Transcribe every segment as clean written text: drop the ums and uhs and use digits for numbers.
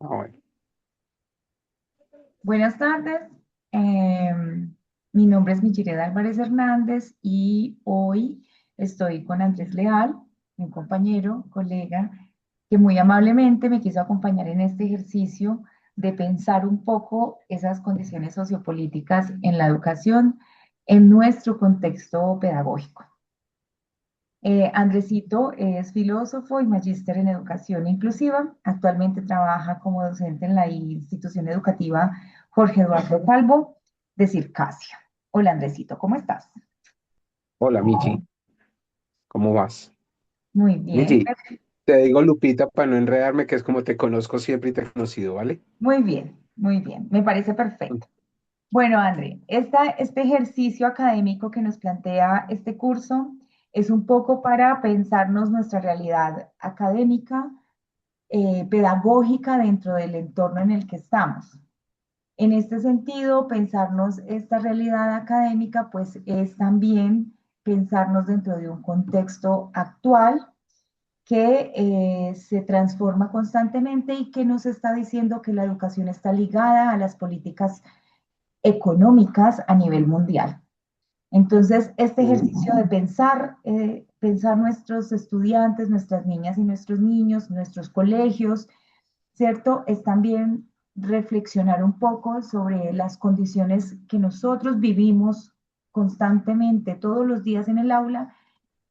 Ah, bueno. Buenas tardes. Mi nombre es Michelle Álvarez Hernández y hoy estoy con Andrés Leal, mi compañero, colega, que muy amablemente me quiso acompañar en este ejercicio de pensar un poco esas condiciones sociopolíticas en la educación en nuestro contexto pedagógico. Andresito es filósofo y magíster en educación inclusiva. Actualmente trabaja como docente en la institución educativa Jorge Eduardo Calvo de Circasia. Hola Andresito, ¿cómo estás? Hola, Michi, ¿cómo vas? Muy bien, Michi, te digo Lupita para no enredarme, que es como te conozco siempre y te he conocido, ¿vale? muy bien, muy bien. Me parece perfecto. Bueno, André, este ejercicio académico que nos plantea este curso es un poco para pensarnos nuestra realidad académica, pedagógica dentro del entorno en el que estamos. En este sentido, pensarnos esta realidad académica, pues es también pensarnos dentro de un contexto actual que se transforma constantemente y que nos está diciendo que la educación está ligada a las políticas económicas a nivel mundial. Entonces, este ejercicio de pensar nuestros estudiantes, nuestras niñas y nuestros niños, nuestros colegios, ¿cierto? Es también reflexionar un poco sobre las condiciones que nosotros vivimos constantemente todos los días en el aula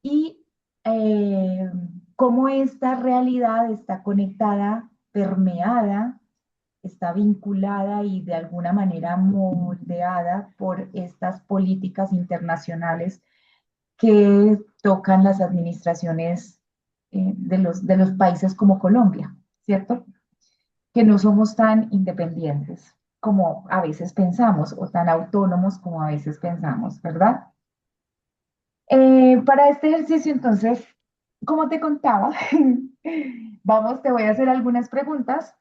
y eh, cómo esta realidad está conectada, permeada, está vinculada y de alguna manera moldeada por estas políticas internacionales que tocan las administraciones de los países como Colombia, ¿cierto? Que no somos tan independientes como a veces pensamos o tan autónomos como a veces pensamos, ¿verdad? Para este ejercicio, entonces, como te contaba, te voy a hacer algunas preguntas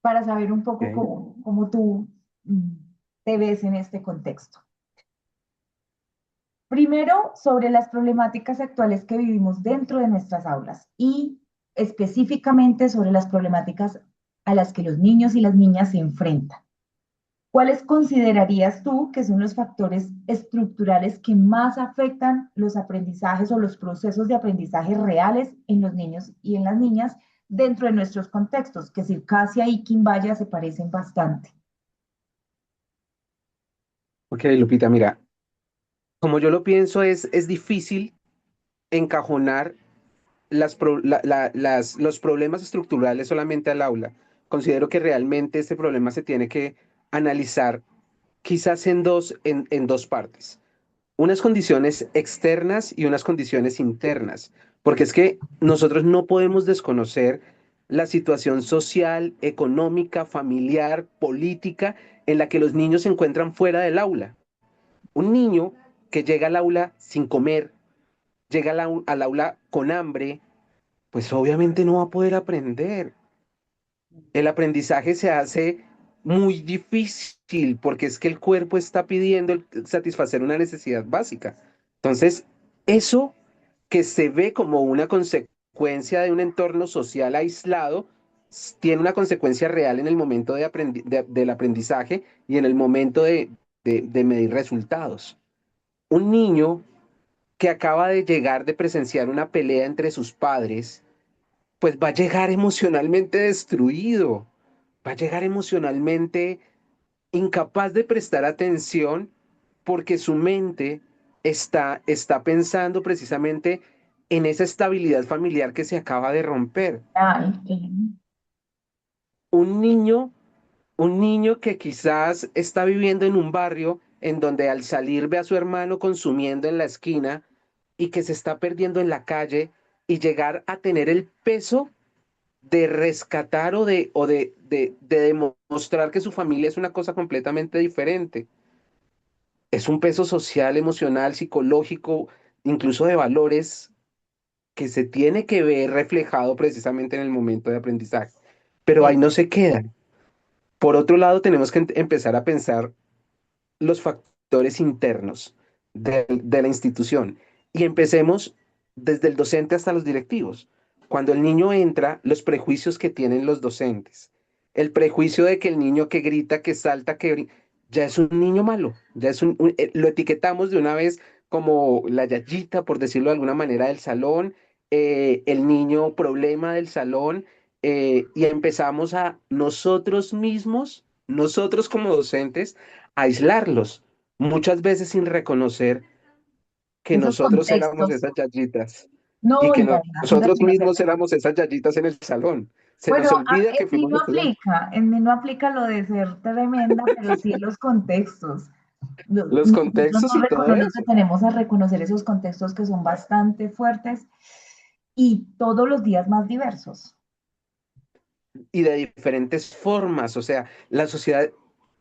para saber un poco Ok. cómo tú mm, te ves en este contexto. Primero, sobre las problemáticas actuales que vivimos dentro de nuestras aulas y específicamente sobre las problemáticas a las que los niños y las niñas se enfrentan. ¿Cuáles considerarías tú que son los factores estructurales que más afectan los aprendizajes o los procesos de aprendizaje reales en los niños y en las niñas dentro de nuestros contextos? Que Circasia y Quimbaya se parecen bastante. Ok, Lupita, mira, como yo lo pienso, es difícil encajonar los problemas estructurales solamente al aula. Considero que realmente este problema se tiene que analizar quizás en dos partes. Unas condiciones externas y unas condiciones internas, porque es que nosotros no podemos desconocer la situación social, económica, familiar, política en la que los niños se encuentran fuera del aula. Un niño que llega al aula sin comer, llega al aula con hambre, pues obviamente no va a poder aprender. El aprendizaje se hace muy difícil porque es que el cuerpo está pidiendo satisfacer una necesidad básica. Entonces, eso que se ve como una consecuencia de un entorno social aislado, tiene una consecuencia real en el momento del aprendizaje y en el momento de medir resultados. Un niño que acaba de llegar de presenciar una pelea entre sus padres, pues va a llegar emocionalmente destruido, va a llegar emocionalmente incapaz de prestar atención porque su mente está pensando precisamente en esa estabilidad familiar que se acaba de romper. Ay, Un niño, un niño que quizás está viviendo en un barrio en donde al salir ve a su hermano consumiendo en la esquina y que se está perdiendo en la calle y llegar a tener el peso de rescatar o de demostrar que su familia es una cosa completamente diferente. Es un peso social, emocional, psicológico, incluso de valores que se tiene que ver reflejado precisamente en el momento de aprendizaje. Pero ahí es no se queda. Por otro lado, tenemos que empezar a pensar los factores internos de la institución y empecemos desde el docente hasta los directivos. Cuando el niño entra, los prejuicios que tienen los docentes, el prejuicio de que el niño que grita, que salta, ya es un niño malo, ya es lo etiquetamos de una vez como la yayita, por decirlo de alguna manera, del salón, el niño problema del salón, y empezamos a nosotros mismos, nosotros como docentes, a aislarlos, muchas veces sin reconocer que Esos nosotros éramos contextos. esas yayitas y No, que y la verdad nosotros que no se mismos hace. éramos esas yayitas en el salón. Se Bueno, nos olvida que en mí fuimos no estudiantes. aplica, en mí no aplica lo de ser tremenda, pero sí en los contextos. Los Nosotros contextos y todo nos eso. detenemos a reconocer esos contextos que son bastante fuertes y todos los días más diversos. Y de diferentes formas. O sea, la sociedad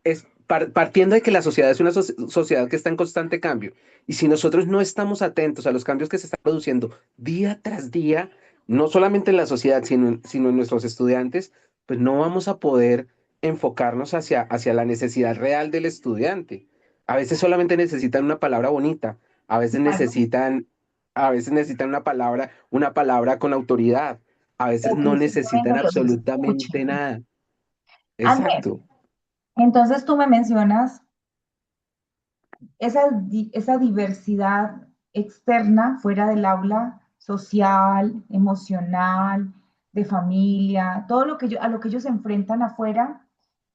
es partiendo de que la sociedad es una sociedad que está en constante cambio. Y si nosotros no estamos atentos a los cambios que se están produciendo día tras día, no solamente en la sociedad, sino en nuestros estudiantes, pues no vamos a poder enfocarnos hacia la necesidad real del estudiante. A veces solamente necesitan una palabra bonita, a veces Claro. necesitan, a veces necesitan una palabra con autoridad, a veces O que no simplemente necesitan los absolutamente escuchen. nada. Andrés, Exacto. entonces tú me mencionas esa diversidad externa fuera del aula, social, emocional, de familia, todo lo que a lo que ellos se enfrentan afuera,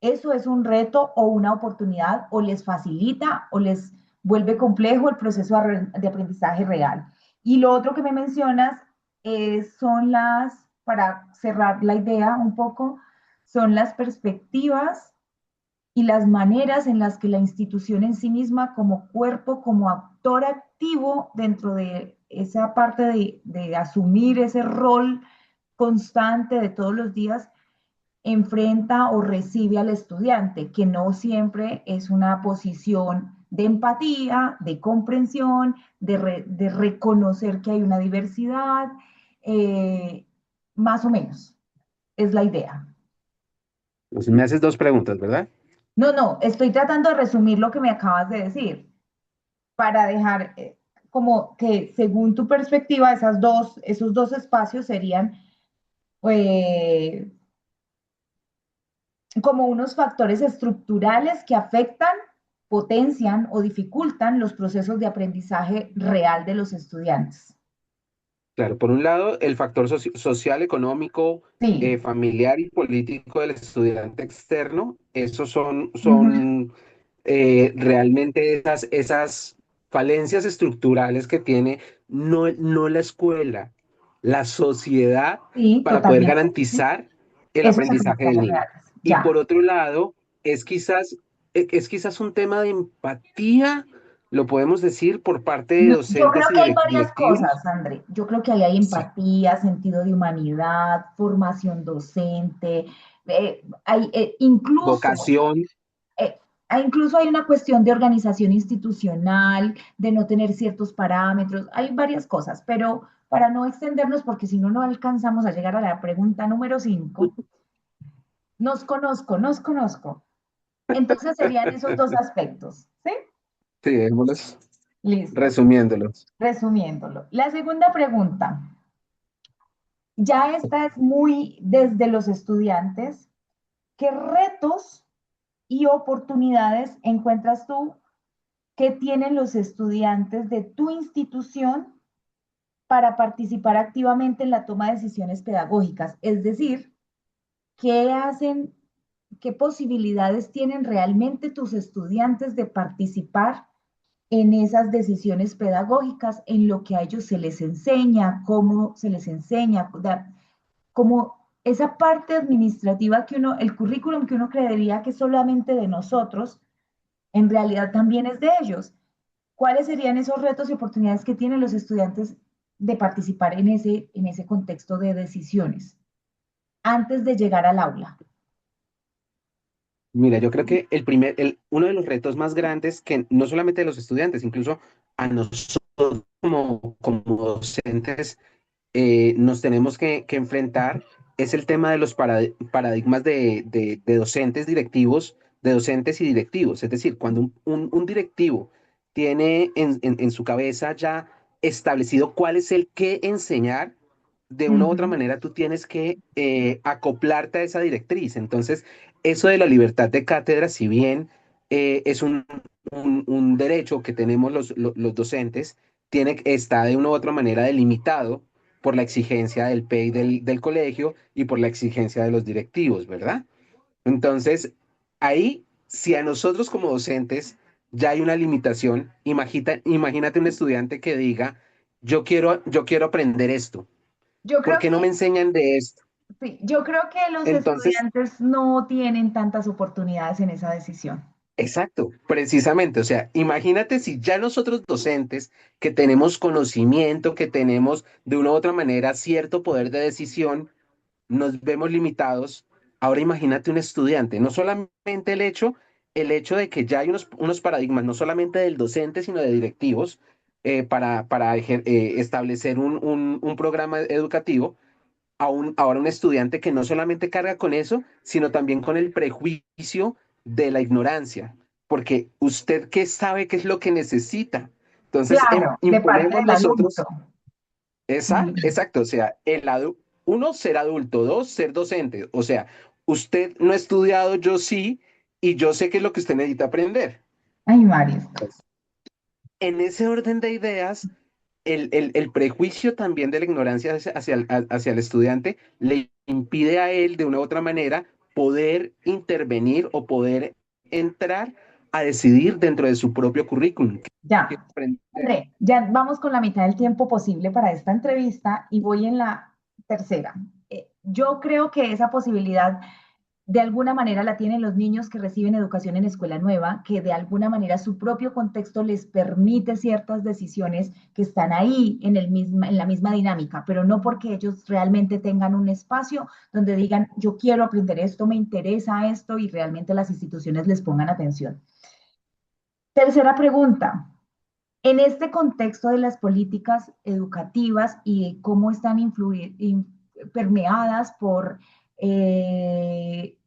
eso es un reto o una oportunidad o les facilita o les vuelve complejo el proceso de aprendizaje real. Y lo otro que me mencionas son para cerrar la idea un poco, son las perspectivas y las maneras en las que la institución en sí misma como cuerpo, como actor activo dentro de esa parte de asumir ese rol constante de todos los días, enfrenta o recibe al estudiante, que no siempre es una posición de empatía, de comprensión, de reconocer que hay una diversidad, eh, más o menos, es la idea. Entonces me haces dos preguntas, ¿verdad? No, no, estoy tratando de resumir lo que me acabas de decir para dejar como que según tu perspectiva, esos dos espacios serían eh, como unos factores estructurales que afectan, potencian o dificultan los procesos de aprendizaje real de los estudiantes. Claro, por un lado, el factor social, económico, Sí. familiar y político del estudiante externo, esos Ujú. son realmente esas falencias estructurales que tiene no la escuela, la sociedad Sí, para poder totalmente. garantizar el Esos aprendizaje del aprendizajes niño. reales. Y Ya. por otro lado, es quizás un tema de empatía, lo podemos decir, por parte de No, yo creo docentes y que hay varias directivos. cosas, André. Yo creo que ahí hay Sí. empatía, sentido de humanidad, formación docente, hay, incluso, Vocación. eh, incluso hay una cuestión de organización institucional, de no tener ciertos parámetros, hay varias cosas, pero para no extendernos, porque si no, no alcanzamos a llegar a la pregunta número 5, nos conozco. Entonces serían esos dos aspectos, ¿sí? Sí, dejémoslos Listo. resumiéndolos. Resumiéndolo. La segunda pregunta. Ya esta es muy desde los estudiantes. ¿Qué retos y oportunidades encuentras tú que tienen los estudiantes de tu institución para participar activamente en la toma de decisiones pedagógicas? Es decir, ¿qué hacen, qué posibilidades tienen realmente tus estudiantes de participar en esas decisiones pedagógicas, en lo que a ellos se les enseña, cómo se les enseña, como esa parte administrativa que uno, el currículum que uno creería que es solamente de nosotros, en realidad también es de ellos. ¿Cuáles serían esos retos y oportunidades que tienen los estudiantes de participar en ese contexto de decisiones antes de llegar al aula? Mira, yo creo que uno de los retos más grandes que no solamente de los estudiantes, incluso a nosotros como docentes nos tenemos que enfrentar es el tema de los paradigmas de docentes directivos, de docentes y directivos. Es decir, cuando un directivo tiene en su cabeza ya establecido cuál es el qué enseñar, de una u otra Ujú. manera tú tienes que acoplarte a esa directriz. Entonces, eso de la libertad de cátedra, si bien es un derecho que tenemos los docentes, está de una u otra manera delimitado por la exigencia del PEI del colegio y por la exigencia de los directivos, ¿verdad? Entonces, ahí, si a nosotros como docentes ya hay una limitación, imagínate un estudiante que diga, yo quiero aprender esto. Yo ¿Por creo qué no me que enseñan de esto? sí, yo creo que los Entonces, estudiantes no tienen tantas oportunidades en esa decisión. exacto, precisamente, o sea, imagínate si ya nosotros docentes que tenemos conocimiento, que tenemos de una u otra manera cierto poder de decisión, nos vemos limitados. Ahora imagínate un estudiante, no solamente el hecho de que ya hay unos paradigmas, no solamente del docente, sino de directivos, para establecer un programa educativo, ahora un estudiante que no solamente carga con eso, sino también con el prejuicio de la ignorancia, porque usted qué sabe qué es lo que necesita. Entonces, Claro, de parte imponemos del adulto. nosotros. Mm. Exacto, o sea, uno, ser adulto, dos, ser docente. O sea, usted no ha estudiado, yo sí, y yo sé qué es lo que usted necesita aprender. Ay, Marisco. En ese orden de ideas, el prejuicio también de la ignorancia hacia el estudiante le impide a él, de una u otra manera, poder intervenir o poder entrar a decidir dentro de su propio currículum. ¿Qué Ya, aprender? André, ya vamos con la mitad del tiempo posible para esta entrevista y voy en la tercera. Yo creo que esa posibilidad de alguna manera la tienen los niños que reciben educación en escuela nueva, que de alguna manera su propio contexto les permite ciertas decisiones que están ahí en la misma dinámica, pero no porque ellos realmente tengan un espacio donde digan, yo quiero aprender esto, me interesa esto y realmente las instituciones les pongan atención. Tercera pregunta. En este contexto de las políticas educativas y de cómo están permeadas por eh,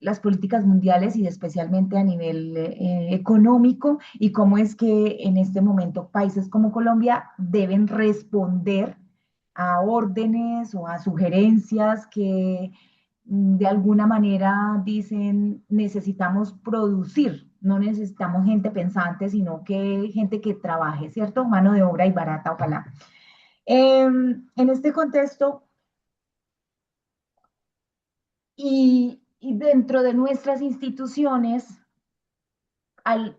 las políticas mundiales y especialmente a nivel económico y cómo es que en este momento países como Colombia deben responder a órdenes o a sugerencias que de alguna manera dicen necesitamos producir, no necesitamos gente pensante, sino que gente que trabaje, ¿cierto? Mano de obra y barata, ojalá. En este contexto, y dentro de nuestras instituciones,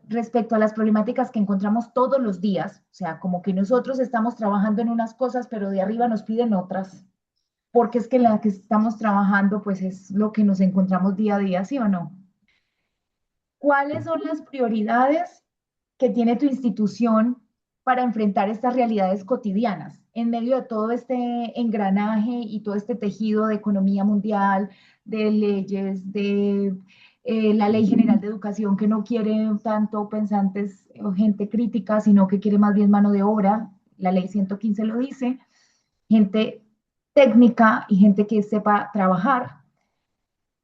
respecto a las problemáticas que encontramos todos los días, o sea, como que nosotros estamos trabajando en unas cosas, pero de arriba nos piden otras, porque es que la que estamos trabajando, pues es lo que nos encontramos día a día, ¿sí o no? ¿Cuáles son las prioridades que tiene tu institución para enfrentar estas realidades cotidianas en medio de todo este engranaje y todo este tejido de economía mundial, de leyes, de la Ley General de Educación que no quiere tanto pensantes o gente crítica, sino que quiere más bien mano de obra? La Ley 115 lo dice, gente técnica y gente que sepa trabajar.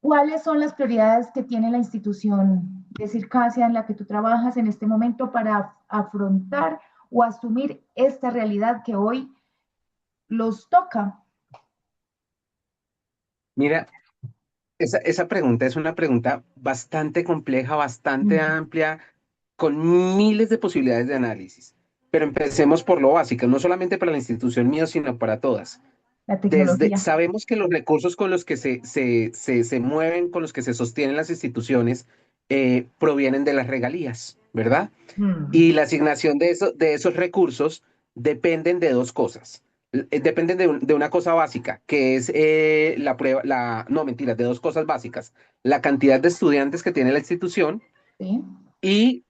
¿Cuáles son las prioridades que tiene la institución de Circasia en la que tú trabajas en este momento para afrontar o asumir esta realidad que hoy los toca? Mira, esa pregunta es una pregunta bastante compleja, bastante Mm. amplia, con miles de posibilidades de análisis. Pero empecemos por lo básico, no solamente para la institución mía, sino para todas. La tecnología. Sabemos que los recursos con los que se mueven, con los que se sostienen las instituciones, provienen de las regalías, ¿verdad? Mm. Y la asignación de esos recursos dependen de dos cosas. Dependen de una cosa básica, que es la prueba, no, mentiras, de dos cosas básicas. La cantidad de estudiantes que tiene la institución ¿Sí? y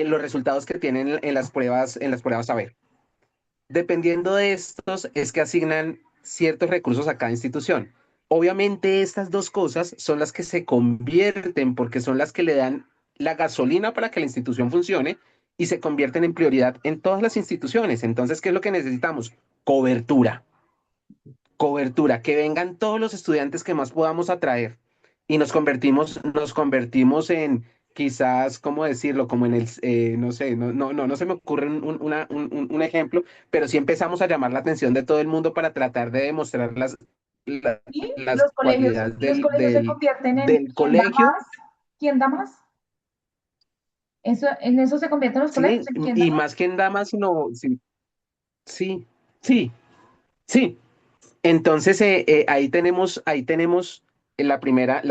los resultados que tienen en las pruebas saber. Dependiendo de estos, es que asignan ciertos recursos a cada institución. Obviamente estas dos cosas son las que se convierten porque son las que le dan la gasolina para que la institución funcione y se convierten en prioridad en todas las instituciones. Entonces, ¿qué es lo que necesitamos? Cobertura. Cobertura, que vengan todos los estudiantes que más podamos atraer y nos convertimos en quizás, ¿cómo decirlo? Como en el, no sé, no se me ocurre un ejemplo, pero sí empezamos a llamar la atención de todo el mundo para tratar de demostrar Y las cualidades los colegios se convierten en del ¿quién da colegio, más? ¿Quién da más? Eso, en eso se convierten los colegios, ¿sí? ¿en quién da Y más? más que en damas, sino, sí, sí, sí, sí. Entonces, ahí tenemos el primer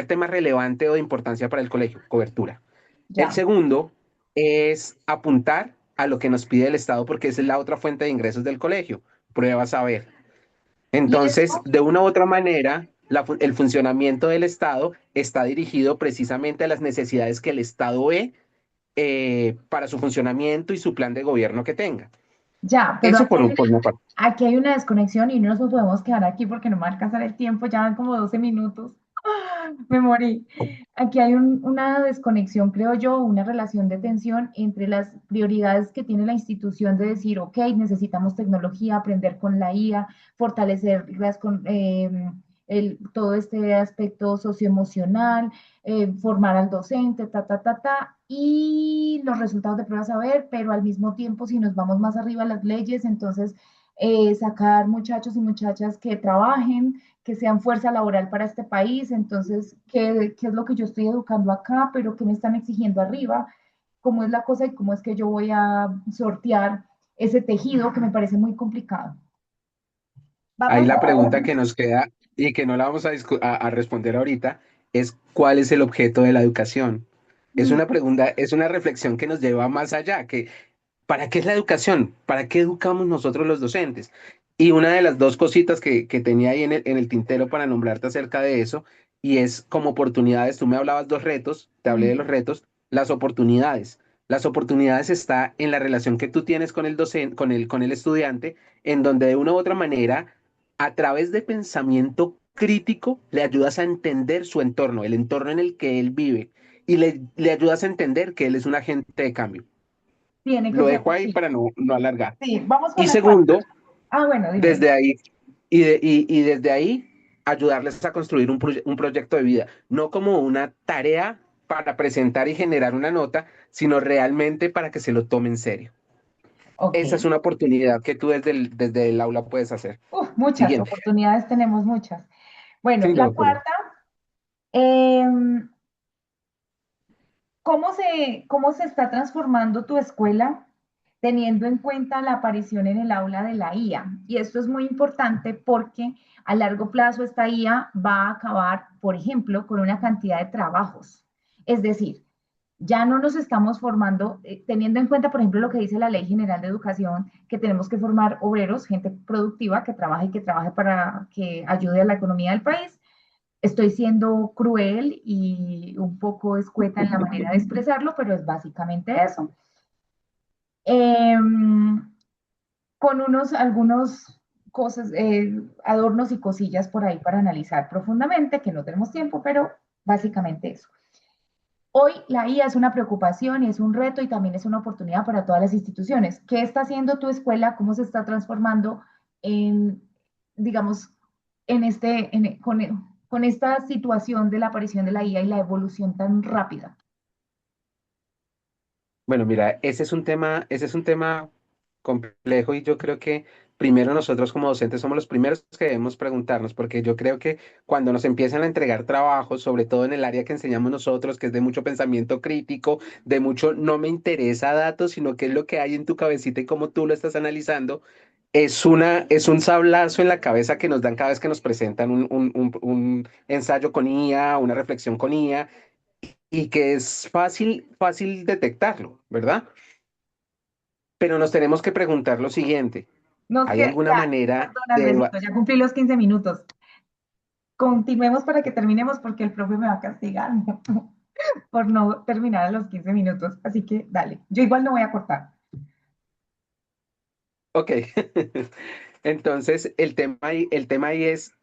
tema relevante o de importancia para el colegio, cobertura. El Ya. segundo es apuntar a lo que nos pide el Estado, porque esa es la otra fuente de ingresos del colegio, pruebas a ver. Y Entonces, esto, de una u otra manera, el funcionamiento del Estado está dirigido precisamente a las necesidades que el Estado ve para su funcionamiento y su plan de gobierno que tenga. ya, pero Eso por una parte. aquí hay una desconexión y no nos podemos quedar aquí porque no me va a alcanzar el tiempo, ya van como 12 minutos. Me morí. Aquí hay una desconexión, creo yo, una relación de tensión entre las prioridades que tiene la institución de decir, ok, necesitamos tecnología, aprender con la IA, fortalecer todo este aspecto socioemocional, formar al docente, y los resultados de pruebas a ver, pero al mismo tiempo, si nos vamos más arriba a las leyes, entonces sacar muchachos y muchachas que trabajen, que sean fuerza laboral para este país. Entonces, ¿qué es lo que yo estoy educando acá, pero qué me están exigiendo arriba? ¿Cómo es la cosa y cómo es que yo voy a sortear ese tejido que me parece muy complicado? Ahí Vamos la pregunta a... que nos queda y que no la vamos a responder ahorita es ¿cuál es el objeto de la educación? Es Mm, una pregunta, es una reflexión que nos lleva más allá, que ¿para qué es la educación? ¿Para qué educamos nosotros los docentes? Y una de las dos cositas que tenía ahí en el tintero para nombrarte acerca de eso, y es como oportunidades, tú me hablabas dos retos, te hablé de los retos, las oportunidades. Las oportunidades está en la relación que tú tienes con el docente, con el estudiante, en donde de una u otra manera, a través de pensamiento crítico, le ayudas a entender su entorno, el entorno en el que él vive, y le ayudas a entender que él es un agente de cambio. Tiene que Lo ser dejo ahí así. para no alargar. Sí, vamos con Y la cuarta. segundo, Ah, bueno, dime. desde ahí, y desde ahí, ayudarles a construir un proyecto de vida, no como una tarea para presentar y generar una nota, sino realmente para que se lo tome en serio. Ok. Esa es una oportunidad que tú desde el aula puedes hacer. Uf, muchas Siguiente. oportunidades tenemos, muchas. Bueno, Sí, la no, pero cuarta, em, cómo se está transformando tu escuela teniendo en cuenta la aparición en el aula de la IA? Y esto es muy importante porque a largo plazo esta IA va a acabar, por ejemplo, con una cantidad de trabajos. Es decir, ya no nos estamos formando, teniendo en cuenta, por ejemplo, lo que dice la Ley General de Educación, que tenemos que formar obreros, gente productiva que trabaje y que trabaje para que ayude a la economía del país. Estoy siendo cruel y un poco escueta en la manera de expresarlo, pero es básicamente eso. Em, con algunos cosas, adornos y cosillas por ahí para analizar profundamente, que no tenemos tiempo, pero básicamente eso. Hoy la IA es una preocupación y es un reto y también es una oportunidad para todas las instituciones. ¿Qué está haciendo tu escuela? ¿Cómo se está transformando en, digamos, con esta situación de la aparición de la IA y la evolución tan rápida? bueno, mira, ese es un tema complejo y yo creo que primero nosotros como docentes somos los primeros que debemos preguntarnos, porque yo creo que cuando nos empiezan a entregar trabajos, sobre todo en el área que enseñamos nosotros, que es de mucho pensamiento crítico, de mucho no me interesa datos, sino qué es lo que hay en tu cabecita y cómo tú lo estás analizando, es un sablazo en la cabeza que nos dan cada vez que nos presentan un ensayo con IA, una reflexión con IA, y que es fácil detectarlo, ¿verdad? Pero nos tenemos que preguntar lo siguiente, Nos ¿hay que, alguna ya, manera perdón, de... Andresito, ya cumplí los 15 minutos. Continuemos para que terminemos porque el profe me va a castigar por no terminar a los 15 minutos. Así que dale, yo igual no voy a cortar. Ok, entonces el tema ahí es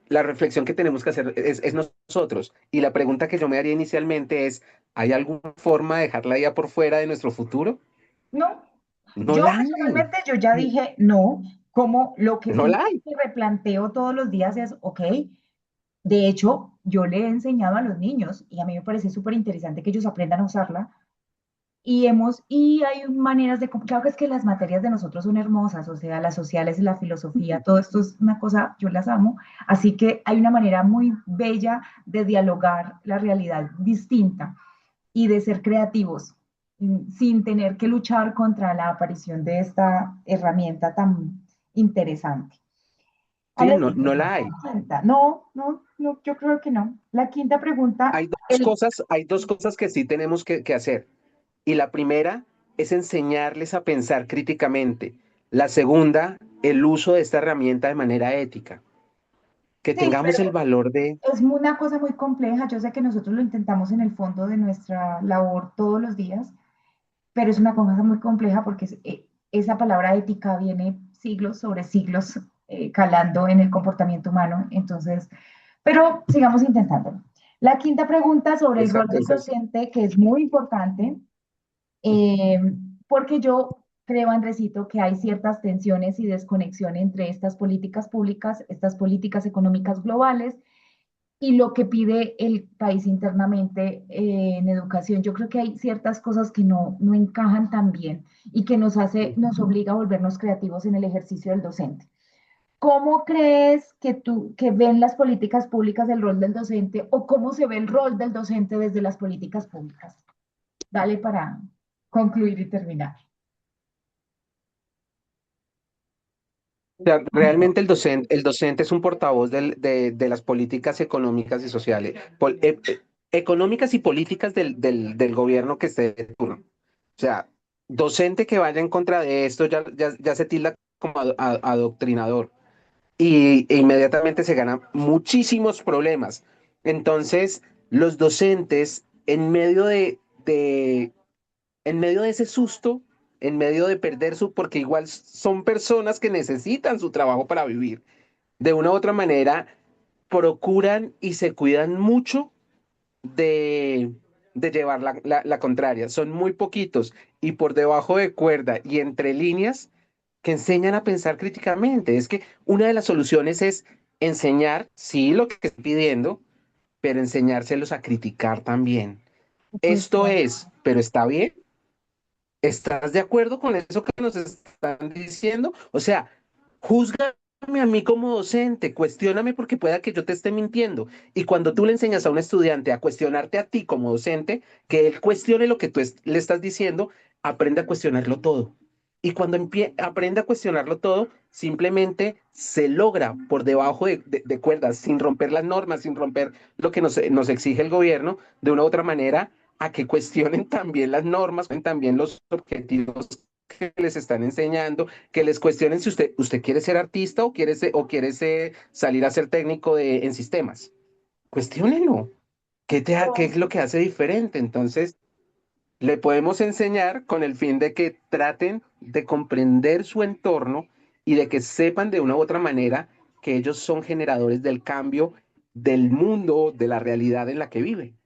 la reflexión que tenemos que hacer es nosotros. Y la pregunta que yo me haría inicialmente es, ¿hay alguna forma de dejarla ya por fuera de nuestro futuro? No, No yo la hay, personalmente yo ya dije no, como lo que no sí la hay. me replanteo todos los días es, ok, De hecho, yo le he enseñado a los niños y a mí me parece súper interesante que ellos aprendan a usarla. Y hay maneras de, claro que es que las materias de nosotros son hermosas, o sea, las sociales y la filosofía, todo esto es una cosa, yo las amo, así que hay una manera muy bella de dialogar la realidad distinta y de ser creativos, sin tener que luchar contra la aparición de esta herramienta tan interesante. Sí, Ale, no, no la hay. no, no, no, yo creo que no. La quinta pregunta, Hay dos cosas que sí tenemos que hacer. Y la primera es enseñarles a pensar críticamente. La segunda, el uso de esta herramienta de manera ética. Que sí, tengamos el pero valor de... es una cosa muy compleja. Yo sé que nosotros lo intentamos en el fondo de nuestra labor todos los días, pero es una cosa muy compleja porque esa palabra ética viene siglos sobre siglos calando en el comportamiento humano. Entonces, pero sigamos intentándolo. La quinta pregunta sobre el rol Exacto, del exacto. docente, que es muy importante, eh, porque yo creo, Andresito, que hay ciertas tensiones y desconexión entre estas políticas públicas, estas políticas económicas globales y lo que pide el país internamente en educación. Yo creo que hay ciertas cosas que no encajan tan bien y que nos obliga a volvernos creativos en el ejercicio del docente. ¿Cómo crees que ven las políticas públicas el rol del docente o cómo se ve el rol del docente desde las políticas públicas? Dale para concluir y terminar. O sea, realmente el docente es un portavoz de las políticas económicas y sociales, económicas y políticas del gobierno que esté de turno. O sea, docente que vaya en contra de esto ya se tilda como adoctrinador e inmediatamente se ganan muchísimos problemas. Entonces, los docentes, en medio de ese susto, en medio de perder su, porque igual son personas que necesitan su trabajo para vivir, de una u otra manera, procuran y se cuidan mucho de, de llevar la contraria. Son muy poquitos y por debajo de cuerda y entre líneas que enseñan a pensar críticamente. Es que una de las soluciones es enseñar, sí, lo que estoy pidiendo, pero enseñárselos a criticar también. Pues, Esto es, pero está bien. ¿Estás de acuerdo con eso que nos están diciendo? O sea, júzgame a mí como docente, cuestióname porque pueda que yo te esté mintiendo. Y cuando tú le enseñas a un estudiante a cuestionarte a ti como docente, que él cuestione lo que tú le estás diciendo, aprende a cuestionarlo todo. Y cuando aprende a cuestionarlo todo, simplemente se logra por debajo de cuerdas, sin romper las normas, sin romper lo que nos exige el gobierno, de una u otra manera a que cuestionen también las normas, también los objetivos que les están enseñando, que les cuestionen si usted quiere ser artista o quiere salir a ser técnico en sistemas. Cuestiónenlo. ¿Qué es lo que hace diferente? Entonces, le podemos enseñar con el fin de que traten de comprender su entorno y de que sepan de una u otra manera que ellos son generadores del cambio del mundo, de la realidad en la que viven.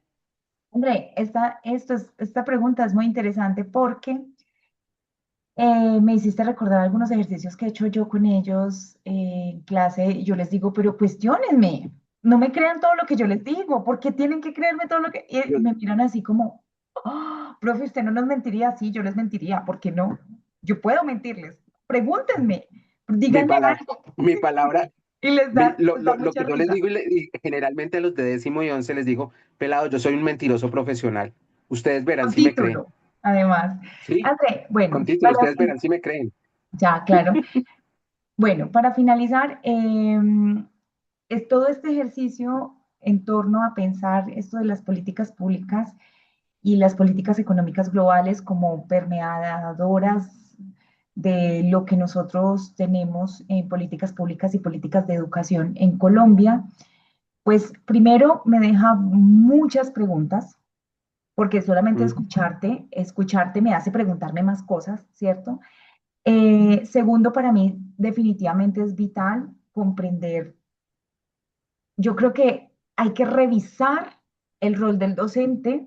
André, esta pregunta es muy interesante porque me hiciste recordar algunos ejercicios que he hecho yo con ellos en clase y yo les digo, pero cuestiónenme, no me crean todo lo que yo les digo, ¿por qué tienen que creerme todo lo que...? Y me miran así como, "Ah, profe, usted no nos mentiría así, yo les mentiría, ¿por qué no? Yo puedo mentirles, pregúntenme, Mi díganme palabra, algo mi palabra, y les da lo mucha que yo les risa. digo y generalmente a los de décimo y once les digo, pelado, yo soy un mentiroso profesional. Ustedes verán Con si me creen. título, además. Sí, André, con bueno, título, ustedes verán si me creen. ya, claro. Bueno, para finalizar, es todo este ejercicio en torno a pensar esto de las políticas públicas y las políticas económicas globales como permeadoras de lo que nosotros tenemos en políticas públicas y políticas de educación en Colombia, pues primero me deja muchas preguntas, porque solamente Mm. escucharte me hace preguntarme más cosas, ¿cierto? Segundo, para mí definitivamente es vital comprender. Yo creo que hay que revisar el rol del docente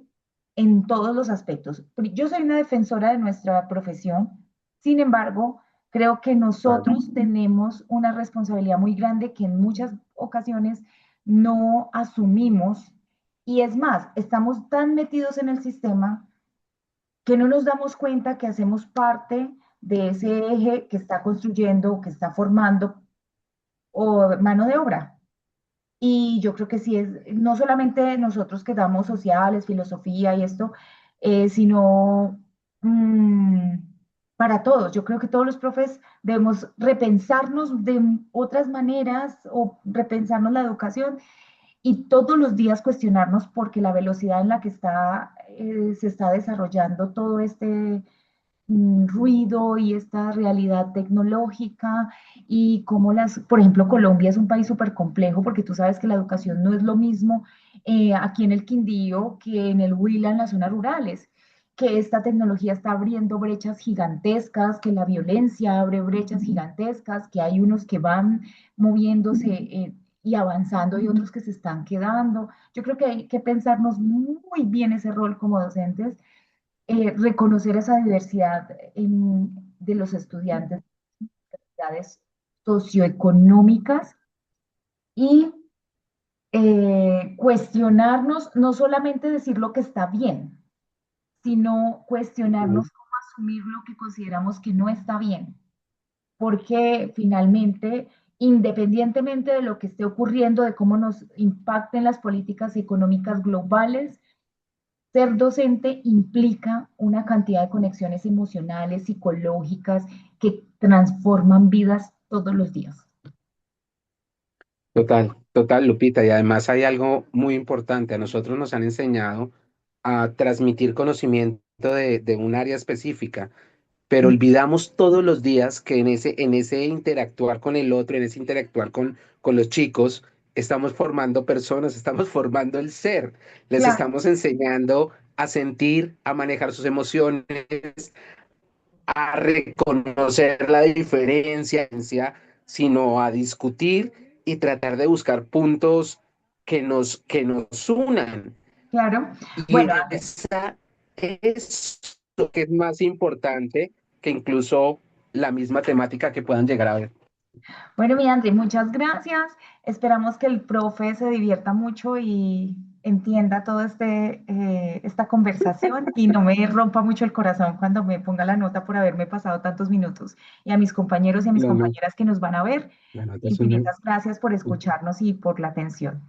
en todos los aspectos. Yo soy una defensora de nuestra profesión, sin embargo, creo que Claro. nosotros tenemos una responsabilidad muy grande que en muchas ocasiones no asumimos, y es más, estamos tan metidos en el sistema que no nos damos cuenta que hacemos parte de ese eje que está construyendo o que está formando o mano de obra. Y yo creo que sí es, no solamente nosotros que damos sociales, filosofía y esto, sino mm, para todos. Yo creo que todos los profes debemos repensarnos de otras maneras o repensarnos la educación y todos los días cuestionarnos porque la velocidad en la que se está desarrollando todo este ruido y esta realidad tecnológica y cómo por ejemplo, Colombia es un país súper complejo porque tú sabes que la educación no es lo mismo aquí en el Quindío que en el Huila, en las zonas rurales, que esta tecnología está abriendo brechas gigantescas, que la violencia abre brechas gigantescas, que hay unos que van moviéndose y avanzando y otros que se están quedando. Yo creo que hay que pensarnos muy bien ese rol como docentes, reconocer esa diversidad de los estudiantes, diversidades socioeconómicas y cuestionarnos, no solamente decir lo que está bien, sino Ujú. cuestionarnos cómo asumir lo que consideramos que no está bien, porque finalmente, independientemente de lo que esté ocurriendo, de cómo nos impacten las políticas económicas globales, ser docente implica una cantidad de conexiones emocionales, psicológicas, que transforman vidas todos los días. Total, total, Lupita. Y además hay algo muy importante. A nosotros nos han enseñado a transmitir conocimiento de un área específica, pero olvidamos todos los días que en ese interactuar con el otro, en ese interactuar con los chicos, estamos formando personas, estamos formando el ser, les Claro, estamos enseñando a sentir, a manejar sus emociones, a reconocer la diferencia, sino a discutir y tratar de buscar puntos que nos unan. claro. Y Bueno, Andrés. esa es lo que es más importante que incluso la misma temática que puedan llegar a ver. Bueno, mi Andrés, muchas gracias. Esperamos que el profe se divierta mucho y entienda toda esta conversación y no me rompa mucho el corazón cuando me ponga la nota por haberme pasado tantos minutos. Y a mis compañeros y a mis La, no- compañeras que nos van a ver, la nota es una- infinitas gracias por escucharnos y por la atención.